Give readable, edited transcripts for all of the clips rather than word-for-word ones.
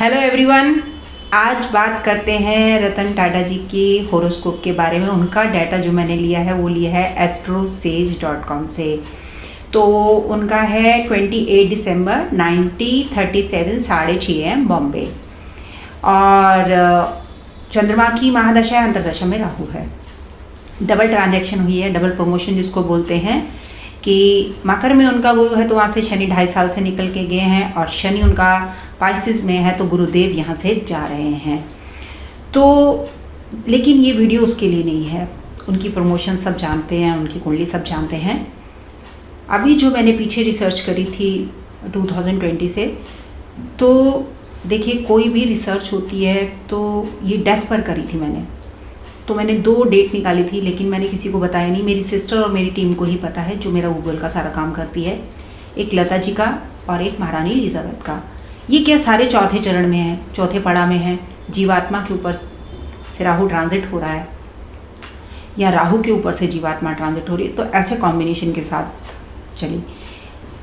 Hello everyone, आज बात करते हैं रतन टाटा जी के होरोस्कोप के बारे में। उनका डाटा जो मैंने लिया है वो लिया है astrosage.com से। तो उनका है 28 दिसंबर 1937 6:30 AM बॉम्बे, और चंद्रमा की महादशा है, अंतरदशा में राहु है। डबल ट्रांजैक्शन हुई है, डबल प्रमोशन जिसको बोलते हैं कि मकर में उनका गुरु है तो वहाँ से शनि 2.5 साल से निकल के गए हैं, और शनि उनका पाइसिस में है तो गुरुदेव यहाँ से जा रहे हैं। तो लेकिन ये वीडियो उसके लिए नहीं है। उनकी प्रमोशन सब जानते हैं, उनकी कुंडली सब जानते हैं। अभी जो मैंने पीछे रिसर्च करी थी 2020 से, तो देखिए कोई भी रिसर्च होती है तो ये डेथ पर करी थी मैंने। तो मैंने 2 डेट निकाली थी, लेकिन मैंने किसी को बताया नहीं। मेरी सिस्टर और मेरी टीम को ही पता है, जो मेरा गूगल का सारा काम करती है। एक लता जी का और एक महारानी एलिजाबेथ का। ये क्या सारे चौथे चरण में है, चौथे पड़ाव में है। जीवात्मा के ऊपर से राहु ट्रांजिट हो रहा है, या राहु के ऊपर से जीवात्मा ट्रांजिट हो रही है। तो ऐसे कॉम्बिनेशन के साथ चली।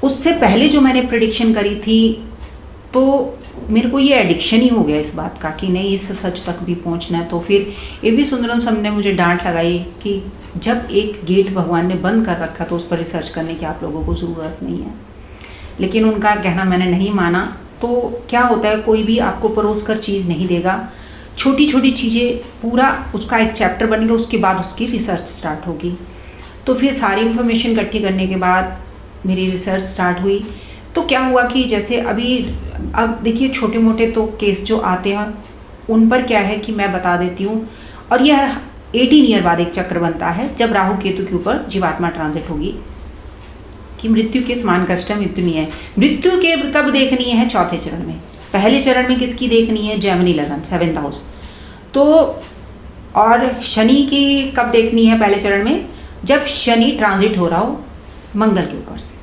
उससे पहले जो मैंने प्रेडिक्शन करी थी, तो मेरे को ये एडिक्शन ही हो गया इस बात का कि नहीं, इस सच तक भी पहुंचना है। तो फिर ए.वी. सुंदरम सब ने मुझे डांट लगाई कि जब एक गेट भगवान ने बंद कर रखा तो उस पर रिसर्च करने की आप लोगों को ज़रूरत नहीं है। लेकिन उनका कहना मैंने नहीं माना। तो क्या होता है, कोई भी आपको परोस कर चीज़ नहीं देगा। छोटी छोटी चीज़ें पूरा उसका एक चैप्टर बनेगा, उसके बाद उसकी रिसर्च स्टार्ट होगी। तो फिर सारी इन्फॉर्मेशन इकट्ठी करने के बाद मेरी रिसर्च स्टार्ट हुई। तो क्या हुआ कि जैसे अब देखिए छोटे मोटे तो केस जो आते हैं उन पर क्या है कि मैं बता देती हूँ। और ये हर 18 ईयर बाद एक चक्र बनता है, जब राहु केतु के ऊपर जीवात्मा ट्रांजिट होगी, कि मृत्यु के समान कष्ट मृत्यु नहीं है। मृत्यु के कब देखनी है? चौथे चरण में। पहले चरण में किसकी देखनी है? जेमिनी लगन, 7th हाउस। तो और शनि की कब देखनी है? पहले चरण में, जब शनि ट्रांजिट हो रहा हो मंगल के ऊपर से,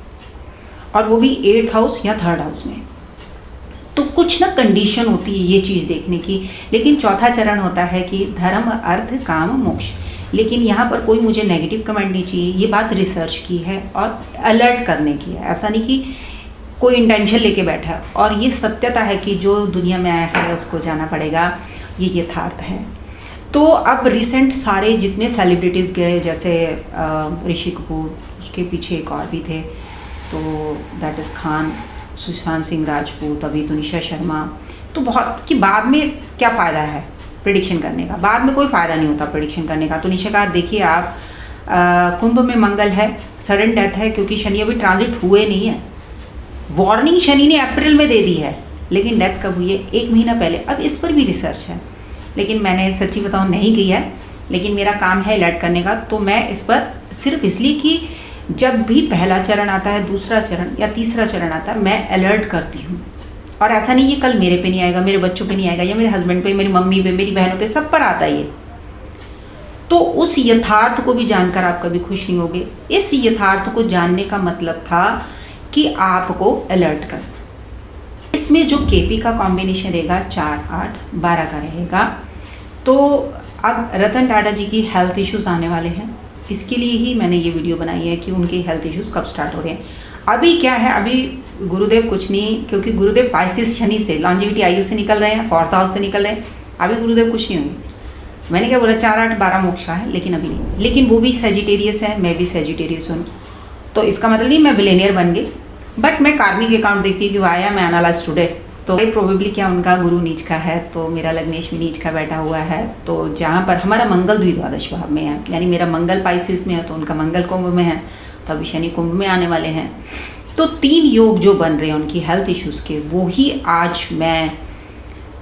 और वो भी 8th हाउस या 3rd हाउस में। तो कुछ ना कंडीशन होती है ये चीज़ देखने की। लेकिन चौथा चरण होता है कि धर्म अर्थ काम मोक्ष। लेकिन यहाँ पर कोई मुझे नेगेटिव कमेंट नहीं चाहिए। ये बात रिसर्च की है और अलर्ट करने की है। ऐसा नहीं कि कोई इंटेंशन लेके बैठा है। और ये सत्यता है कि जो दुनिया में आया है उसको जाना पड़ेगा, ये यथार्थ है। तो अब रिसेंट सारे जितने सेलिब्रिटीज़ गए, जैसे ऋषि कपूर, उसके पीछे एक और भी थे, तो दैट इज़ खान, सुशांत सिंह राजपूत, अभी तो निशा शर्मा। तो बहुत कि बाद में क्या फ़ायदा है प्रेडिक्शन करने का? बाद में कोई फ़ायदा नहीं होता प्रेडिक्शन करने का। तो निशा का देखिए आप, कुंभ में मंगल है, सडन डेथ है, क्योंकि शनि अभी ट्रांजिट हुए नहीं है। वार्निंग शनि ने अप्रैल में दे दी है, लेकिन डेथ कब हुई है? 1 महीना पहले। अब इस पर भी रिसर्च है, लेकिन मैंने सच्ची बताऊँ नहीं की है। लेकिन मेरा काम है अलर्ट करने का। तो मैं इस पर सिर्फ इसलिए कि जब भी पहला चरण आता है, दूसरा चरण या तीसरा चरण आता है, मैं अलर्ट करती हूँ। और ऐसा नहीं ये कल मेरे पे नहीं आएगा, मेरे बच्चों पे नहीं आएगा, या मेरे हस्बैंड पे, मेरी मम्मी पे, मेरी बहनों पे, सब पर आता है ये। तो उस यथार्थ को भी जानकर आप कभी खुश नहीं होगे। इस यथार्थ को जानने का मतलब था कि आपको अलर्ट करना। इसमें जो केपी का कॉम्बिनेशन रहेगा 4, 8, 12 का रहेगा। तो अब रतन टाटा जी की हेल्थ इश्यूज़ आने वाले हैं, इसके लिए ही मैंने ये वीडियो बनाई है कि उनके हेल्थ इश्यूज़ कब स्टार्ट हो रहे हैं। अभी क्या है, अभी गुरुदेव कुछ नहीं, क्योंकि गुरुदेव पाइसिस शनि से, लॉन्जिविटी आयु से निकल रहे हैं, 4th हाउस से निकल रहे हैं। अभी गुरुदेव कुछ नहीं होंगे। मैंने क्या बोला, 4, 8, 12 मोक्षा है, लेकिन अभी नहीं। लेकिन वो भी सेजिटेरियस है, मैं भी सेजिटेरियस हूँ। तो इसका मतलब नहीं मैं बिलियनियर बन गई, बट मैं कार्मिक अकाउंट देखती हूँ कि वाया मैं एनालाइज टुडे। तो प्रोबेबली क्या उनका गुरु नीच का है, तो मेरा लग्नेश भी नीच का बैठा हुआ है। तो जहाँ पर हमारा मंगल द्विद्वादश भाव में है, यानी मेरा मंगल पाइसिस में है, तो उनका मंगल कुंभ में है, तो अभी शनि कुंभ में आने वाले हैं। तो 3 योग जो बन रहे हैं उनकी हेल्थ इश्यूज़ के, वो ही आज मैं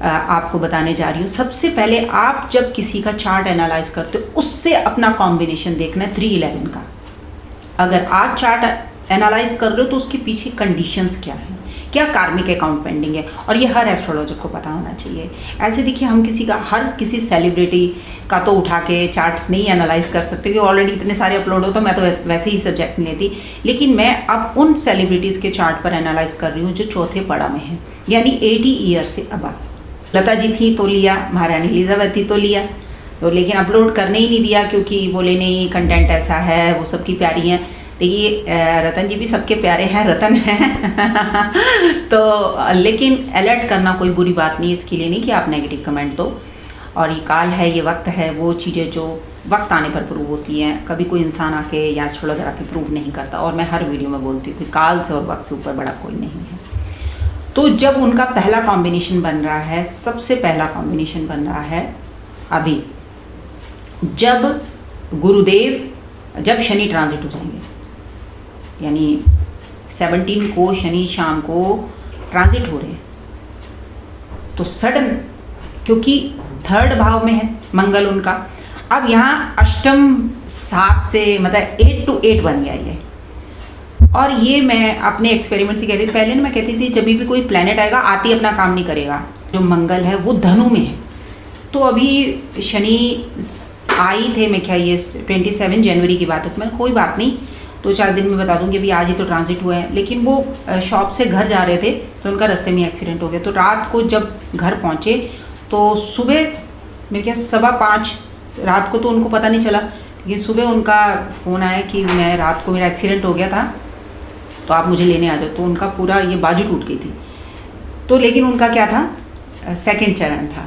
आपको बताने जा रही हूँ। सबसे पहले आप जब किसी का चार्ट एनालाइज करते हो, उससे अपना कॉम्बिनेशन देखना है 3-11 का। अगर आप चार्ट एनालाइज कर रहे हो तो उसके पीछे कंडीशंस क्या हैं, क्या कार्मिक अकाउंट पेंडिंग है, और ये हर एस्ट्रोलॉजर को पता होना चाहिए। ऐसे देखिए हम हर किसी सेलिब्रिटी का तो उठा के चार्ट नहीं एनालाइज कर सकते, क्योंकि ऑलरेडी इतने सारे अपलोड हो, तो मैं तो वैसे ही सब्जेक्ट नहीं लेती। लेकिन मैं अब उन सेलिब्रिटीज़ के चार्ट पर एनालाइज कर रही हूँ जो चौथे पड़ा में हैं, यानी 80 ईयर से अब। लता जी थी तो लिया, महारानी एलिजाबेथ थी तो लिया, तो लेकिन अपलोड करने ही नहीं दिया, क्योंकि बोले नहीं कंटेंट ऐसा है, वो सबकी प्यारी हैं। देखिए रतन जी भी सबके प्यारे हैं, रतन हैं तो लेकिन अलर्ट करना कोई बुरी बात नहीं, इसके लिए नहीं कि आप नेगेटिव कमेंट दो। और ये काल है, ये वक्त है, वो चीज़ें जो वक्त आने पर प्रूव होती हैं, कभी कोई इंसान आके या एस्ट्रोलॉजर आके प्रूव नहीं करता। और मैं हर वीडियो में बोलती हूँ कि काल से और वक्त से ऊपर बड़ा कोई नहीं है। तो जब उनका पहला कॉम्बिनेशन बन रहा है, सबसे पहला कॉम्बिनेशन बन रहा है अभी, जब गुरुदेव, जब शनि ट्रांजिट हो जाएंगे, यानी 17 को शनि शाम को ट्रांजिट हो रहे हैं, तो सडन, क्योंकि 3rd भाव में है मंगल उनका, अब यहाँ अष्टम 7 से मतलब 8 to 8 बन गया ये। और ये मैं अपने एक्सपेरिमेंट से कहती थी, पहले मैं कहती थी जब भी कोई प्लैनेट आएगा आती अपना काम नहीं करेगा। जो मंगल है वो धनु में है, तो अभी शनि आई थे, मैं क्या ये 27 जनवरी की बात है, मैं कोई बात नहीं 2-4 दिन में बता दूंगी, अभी आज ही तो ट्रांजिट हुए हैं। लेकिन वो शॉप से घर जा रहे थे तो उनका रास्ते में एक्सीडेंट हो गया। तो रात को जब घर पहुँचे तो सुबह मेरे क्या 5:15 रात को, तो उनको पता नहीं चला, लेकिन सुबह उनका फ़ोन आया कि मैं रात को मेरा एक्सीडेंट हो गया था तो आप मुझे लेने आ जाओ। तो उनका पूरा ये बाजू टूट गई थी। तो लेकिन उनका क्या था, 2nd चरण था।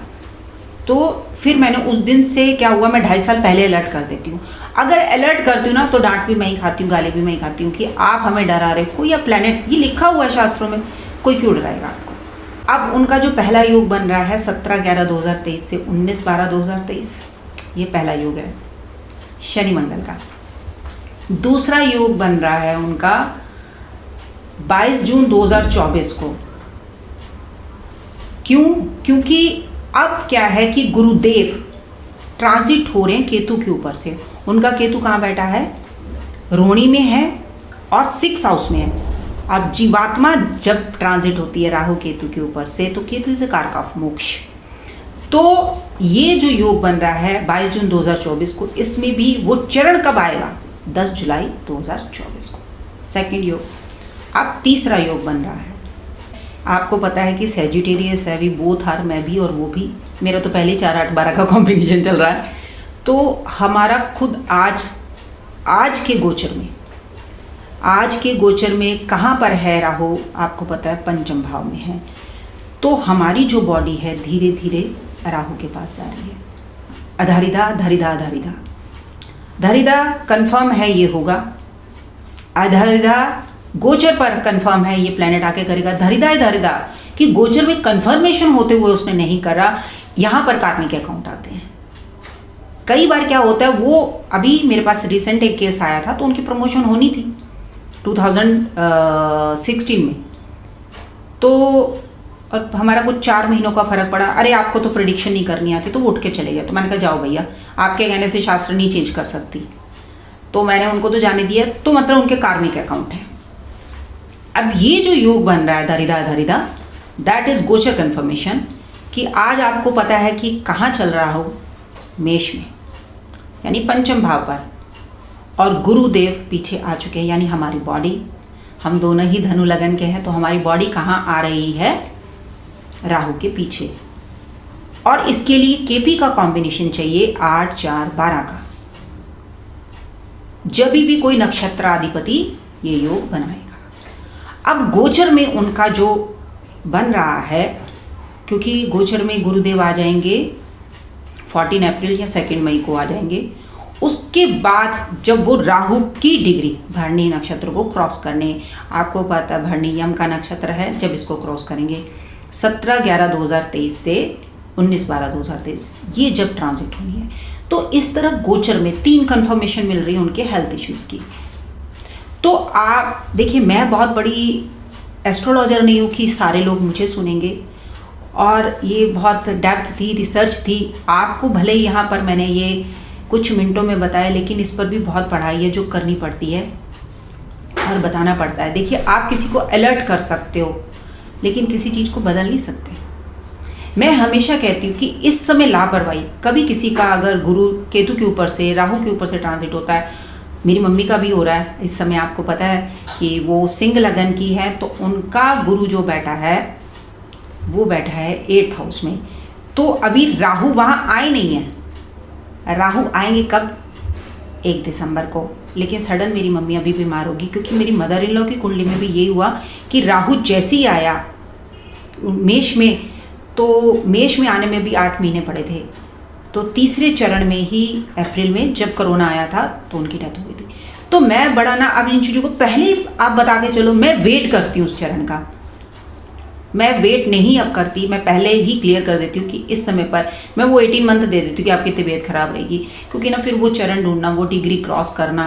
तो फिर मैंने उस दिन से क्या हुआ, मैं 2.5 साल पहले अलर्ट कर देती हूँ। अगर अलर्ट करती हूँ ना तो डांट भी मैं ही खाती हूँ, गाली भी मैं ही खाती हूँ कि आप हमें डरा रहे हो। कोई या प्लैनेट, ये लिखा हुआ है शास्त्रों में, कोई क्यों डराएगा आपको। अब उनका जो पहला योग बन रहा है 17/11/2023 से 19/12/2023, ये पहला योग है शनि मंगल का। दूसरा योग बन रहा है उनका 22 जून 2024 को। क्यों? क्योंकि अब क्या है कि गुरुदेव ट्रांजिट हो रहे हैं केतु के ऊपर से। उनका केतु कहाँ बैठा है, रोहिणी में है और 6 हाउस में है। अब जीवात्मा जब ट्रांजिट होती है राहु केतु के ऊपर से, तो केतु इज अ कारक ऑफ मोक्ष। तो ये जो योग बन रहा है 22 जून 2024 को, इसमें भी वो चरण कब आएगा, 10 जुलाई 2024 को 2nd योग। अब तीसरा योग बन रहा है, आपको पता है कि सेजिटेरियस है, वी बोथ आर, मैं भी और वो भी। मेरा तो पहले 4-8-12 का कॉम्बिनेशन चल रहा है। तो हमारा खुद आज के गोचर में कहाँ पर है राहु, आपको पता है 5म भाव में है। तो हमारी जो बॉडी है धीरे धीरे राहु के पास जा रही है। अधारिधा धरिधा धरिधा धरिधा कंफर्म है ये होगा। अधारिधा गोचर पर कंफर्म है ये प्लेनेट आके करेगा। धरिधा कि गोचर में कंफर्मेशन होते हुए उसने नहीं करा, यहाँ पर कार्मिक अकाउंट आते हैं। कई बार क्या होता है, वो अभी मेरे पास रिसेंट एक केस आया था, तो उनकी प्रमोशन होनी थी 2016 में, तो और हमारा कुछ 4 महीनों का फ़र्क पड़ा। अरे आपको तो प्रेडिक्शन नहीं करनी आती, तो वो उठ के चले गए। तो मैंने कहा जाओ भैया, आपके कहने से शास्त्र नहीं चेंज कर सकती। तो मैंने उनको तो जाने दिया, तो मतलब उनके कार्मिक अकाउंट है। अब ये जो योग बन रहा है धरिधा, दैट इज़ गोचर कन्फर्मेशन कि आज आपको पता है कि कहाँ चल रहा हो, मेष में, यानी 5म भाव पर, और गुरुदेव पीछे आ चुके हैं। यानी हमारी बॉडी, हम दोनों ही धनु लगन के हैं, तो हमारी बॉडी कहाँ आ रही है, राहु के पीछे। और इसके लिए केपी का कॉम्बिनेशन चाहिए 8, 4, 12 का। जब भी कोई नक्षत्र अधिपति ये योग बनाएगा। अब गोचर में उनका जो बन रहा है, क्योंकि गोचर में गुरुदेव आ जाएंगे 14 अप्रैल या 2 मई को आ जाएंगे। उसके बाद जब वो राहु की डिग्री भरणी नक्षत्र को क्रॉस करने, आपको पता है भरणी यम का नक्षत्र है, जब इसको क्रॉस करेंगे 17/11/2023 से 19/12/2023, ये जब ट्रांजिट होनी है। तो इस तरह गोचर में 3 कंफर्मेशन मिल रही है उनके हेल्थ इश्यूज़ की। तो आप देखिए, मैं बहुत बड़ी एस्ट्रोलॉजर नहीं हूँ कि सारे लोग मुझे सुनेंगे, और ये बहुत डेप्थ थी, रिसर्च थी। आपको भले ही यहाँ पर मैंने ये कुछ मिनटों में बताया, लेकिन इस पर भी बहुत पढ़ाई है जो करनी पड़ती है और बताना पड़ता है। देखिए, आप किसी को अलर्ट कर सकते हो, लेकिन किसी चीज़ को बदल नहीं सकते। मैं हमेशा कहती हूँ कि इस समय लापरवाही, कभी किसी का अगर गुरु केतु के ऊपर से, राहु के ऊपर से ट्रांजिट होता है, मेरी मम्मी का भी हो रहा है इस समय, आपको पता है कि वो सिंह लगन की है, तो उनका गुरु जो बैठा है वो बैठा है 8th हाउस में। तो अभी राहु वहाँ आए नहीं है। राहु आएंगे कब, 1 दिसंबर को, लेकिन सडन मेरी मम्मी अभी बीमार होगी, क्योंकि मेरी मदर इन लॉ की कुंडली में भी यही हुआ कि राहु जैसे ही आया मेष में, तो मेष में आने में भी 8 महीने पड़े थे, तो तीसरे चरण में ही अप्रैल में जब कोरोना आया था तो उनकी डेथ हो गई थी। तो मैं बड़ा ना, अब इन चीज़ों को पहले ही आप बता के चलो, मैं वेट करती हूँ उस चरण का, मैं वेट नहीं अब करती, मैं पहले ही क्लियर कर देती हूँ कि इस समय पर मैं वो 18 मंथ दे देती हूँ कि आपकी तबीयत ख़राब रहेगी, क्योंकि ना फिर वो चरण ढूंढना, वो डिग्री क्रॉस करना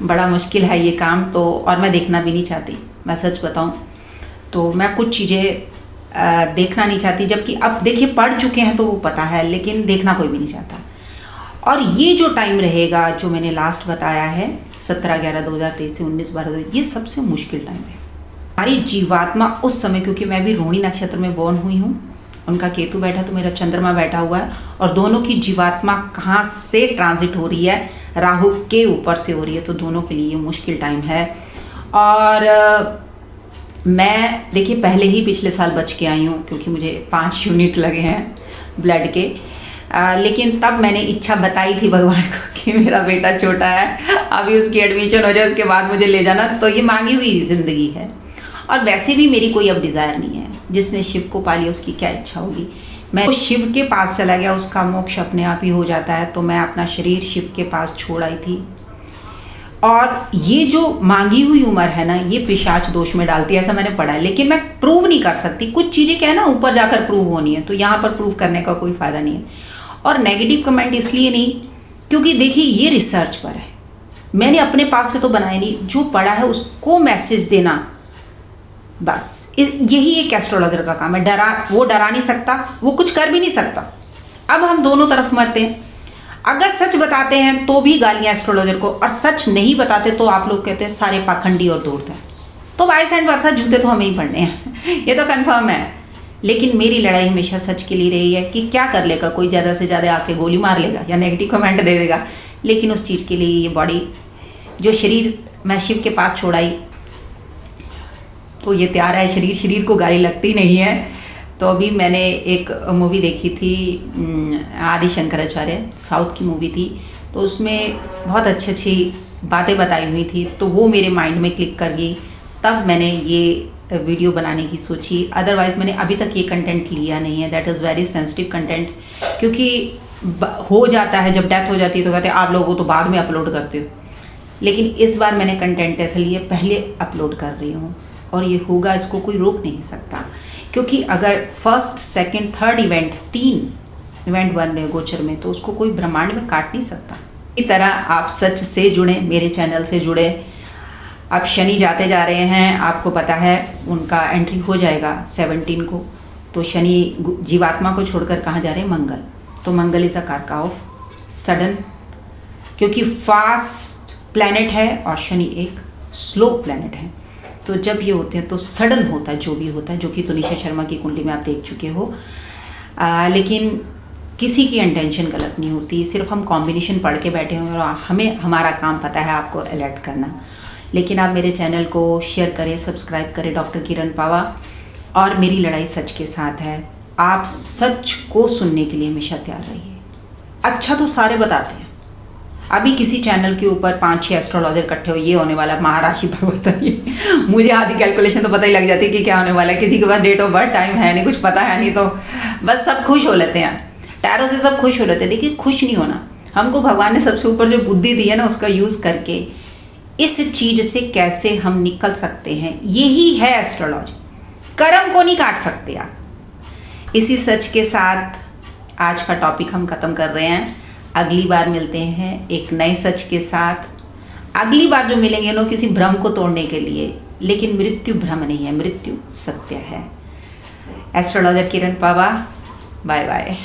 बड़ा मुश्किल है ये काम तो, और मैं देखना भी नहीं चाहती, मैं सच बताऊँ तो मैं कुछ चीज़ें देखना नहीं चाहती, जबकि अब देखिए पढ़ चुके हैं तो वो पता है, लेकिन देखना कोई भी नहीं चाहता। और ये जो टाइम रहेगा जो मैंने लास्ट बताया है 17/11/2023 से 19/12, ये सबसे मुश्किल टाइम है हमारी जीवात्मा उस समय, क्योंकि मैं भी रोहिणी नक्षत्र में बॉर्न हुई हूँ, उनका केतु बैठा तो मेरा चंद्रमा बैठा हुआ है, और दोनों की जीवात्मा कहाँ से ट्रांजिट हो रही है, राहु के ऊपर से हो रही है, तो दोनों के लिए ये मुश्किल टाइम है। और मैं देखिए पहले ही पिछले साल बच के आई हूँ, क्योंकि मुझे 5 यूनिट लगे हैं ब्लड के, लेकिन तब मैंने इच्छा बताई थी भगवान को कि मेरा बेटा छोटा है, अभी उसकी एडमिशन हो जाए उसके बाद मुझे ले जाना, तो ये मांगी हुई ज़िंदगी है। और वैसे भी मेरी कोई अब डिज़ायर नहीं है, जिसने शिव को पा लिया उसकी क्या इच्छा होगी। मैं शिव के पास चला गया, उसका मोक्ष अपने आप ही हो जाता है, तो मैं अपना शरीर शिव के पास छोड़ आई थी। और ये जो मांगी हुई उम्र है ना, ये पिशाच दोष में डालती है, ऐसा मैंने पढ़ा है, लेकिन मैं प्रूव नहीं कर सकती, कुछ चीज़ें क्या है ना ऊपर जाकर प्रूव होनी है, तो यहाँ पर प्रूव करने का कोई फ़ायदा नहीं है। और नेगेटिव कमेंट इसलिए नहीं, क्योंकि देखिए ये रिसर्च पर है, मैंने अपने पास से तो बनाया नहीं, जो पढ़ा है उसको मैसेज देना, बस यही एक एस्ट्रोलॉजर का काम है। वो डरा नहीं सकता, वो कुछ कर भी नहीं सकता। अब हम दोनों तरफ मरते हैं, अगर सच बताते हैं तो भी गालियाँ एस्ट्रोलॉजर को, और सच नहीं बताते तो आप लोग कहते हैं सारे पाखंडी और धूर्त हैं। तो वाइस एंड वर्षा जूते तो हमें ही पड़ने हैं ये तो कंफर्म है। लेकिन मेरी लड़ाई हमेशा सच के लिए रही है कि क्या कर लेगा कोई, ज़्यादा से ज़्यादा आके गोली मार लेगा या नेगेटिव कमेंट दे देगा, लेकिन उस चीज़ के लिए ये बॉडी, जो शरीर मैं शिव के पास छोड़ाई, तो ये तैयार है। शरीर को गाली लगती नहीं है। तो अभी मैंने एक मूवी देखी थी आदि शंकराचार्य, साउथ की मूवी थी, तो उसमें बहुत अच्छी बातें बताई हुई थी, तो वो मेरे माइंड में क्लिक कर गई, तब मैंने ये वीडियो बनाने की सोची। अदरवाइज़ मैंने अभी तक ये कंटेंट लिया नहीं है, that is very sensitive content, क्योंकि हो जाता है जब डेथ हो जाती है तो कहते हैं आप लोगों तो बाद में अपलोड करते हो, लेकिन इस बार मैंने कंटेंट ऐसे लिए पहले अपलोड कर रही हूँ, और ये होगा, इसको कोई रोक नहीं सकता, क्योंकि अगर first second third event 3 event बन रहे गोचर में, तो उसको कोई ब्रह्मांड में काट नहीं सकता। इसी तरह आप सच से जुड़े, मेरे चैनल से जुड़े। अब शनि जाते जा रहे हैं, आपको पता है उनका एंट्री हो जाएगा 17 को, तो शनि जीवात्मा को छोड़कर कहाँ जा रहे हैं, मंगल। तो मंगल इज़ अ कारका ऑफ सडन, क्योंकि फास्ट प्लैनेट है और शनि एक स्लो प्लैनेट है, तो जब ये होते हैं तो सडन होता है जो भी होता है, जो कि तुनिशा शर्मा की कुंडली में आप देख चुके हो। लेकिन किसी की इंटेंशन गलत नहीं होती, सिर्फ हम कॉम्बिनेशन पढ़ के बैठे हैं और हमें हमारा काम पता है आपको अलर्ट करना। लेकिन आप मेरे चैनल को शेयर करें, सब्सक्राइब करें, डॉक्टर किरण पावा। और मेरी लड़ाई सच के साथ है, आप सच को सुनने के लिए हमेशा तैयार रहिए। अच्छा तो सारे बताते हैं, अभी किसी चैनल के ऊपर 5-6 एस्ट्रोलॉजर इकट्ठे हो, ये होने वाला महाराशि परिवर्तन, ये मुझे आधी कैलकुलेशन तो पता ही लग जाती है कि क्या होने वाला है। किसी के पास डेट ऑफ बर्थ टाइम है नहीं, कुछ पता है नहीं, तो बस सब खुश हो लेते हैं, टैरो से सब खुश हो लेते हैं। देखिए खुश नहीं होना, हमको भगवान ने सबसे ऊपर जो बुद्धि दी है ना, उसका यूज़ करके इस चीज़ से कैसे हम निकल सकते हैं, यही है एस्ट्रोलॉजी। कर्म को नहीं काट सकते आप। इसी सच के साथ आज का टॉपिक हम ख़त्म कर रहे हैं। अगली बार मिलते हैं एक नए सच के साथ। अगली बार जो मिलेंगे ना, किसी भ्रम को तोड़ने के लिए, लेकिन मृत्यु भ्रम नहीं है, मृत्यु सत्य है। एस्ट्रोलॉजर किरण पावा, बाय बाय।